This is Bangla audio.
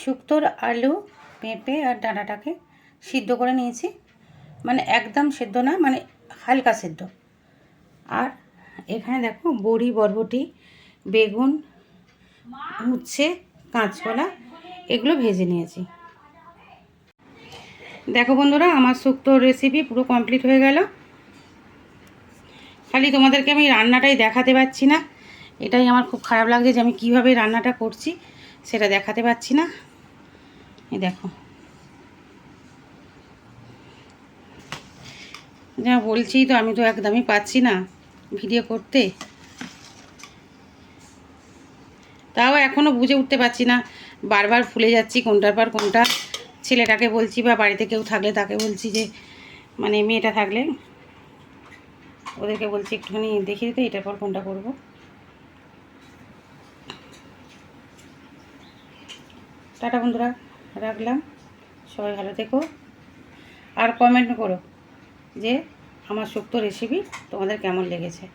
শুক্তোর আলু পেঁপে আর ডাঁটাটাকে সিদ্ধ করে নিয়েছি, মানে একদম সেদ্ধ না, মানে হালকা সেদ্ধ। আর এখানে দেখো বড়ি, বরবটি, বেগুন, উচ্ছে, কাঁচকলা এগুলো ভেজে নিয়েছি। দেখো বন্ধুরা, আমার শুক্তোর রেসিপি পুরো কমপ্লিট হয়ে গেল। খালি তোমাদেরকে আমি রান্নাটাই দেখাতে পারছি না, এটাই আমার খুব খারাপ লাগছে যে আমি কিভাবে রান্নাটা করছি সেটা দেখাতে পারছি না। এই দেখো, যা বলছি তো, আমি তো একদমই পাচ্ছি না ভিডিও করতে। তাও এখনও বুঝে উঠতে পারছি না, বারবার ভুলে যাচ্ছি কোনটার পর কোনটা। ছেলেটাকে বলছি বা বাড়িতে কেউ থাকলে তাকে বলছি যে, মানে মেয়েটা থাকলে ওদেরকে বলছি একটুখানি দেখিয়ে দিতে এটার পর কোনটা করব। টাটা বন্ধুরা, রাখলাম। সবাই ভালো থেকো, আর কমেন্ট করো যে আমার শুক্তো রেসিপি তোমাদের কেমন লেগেছে।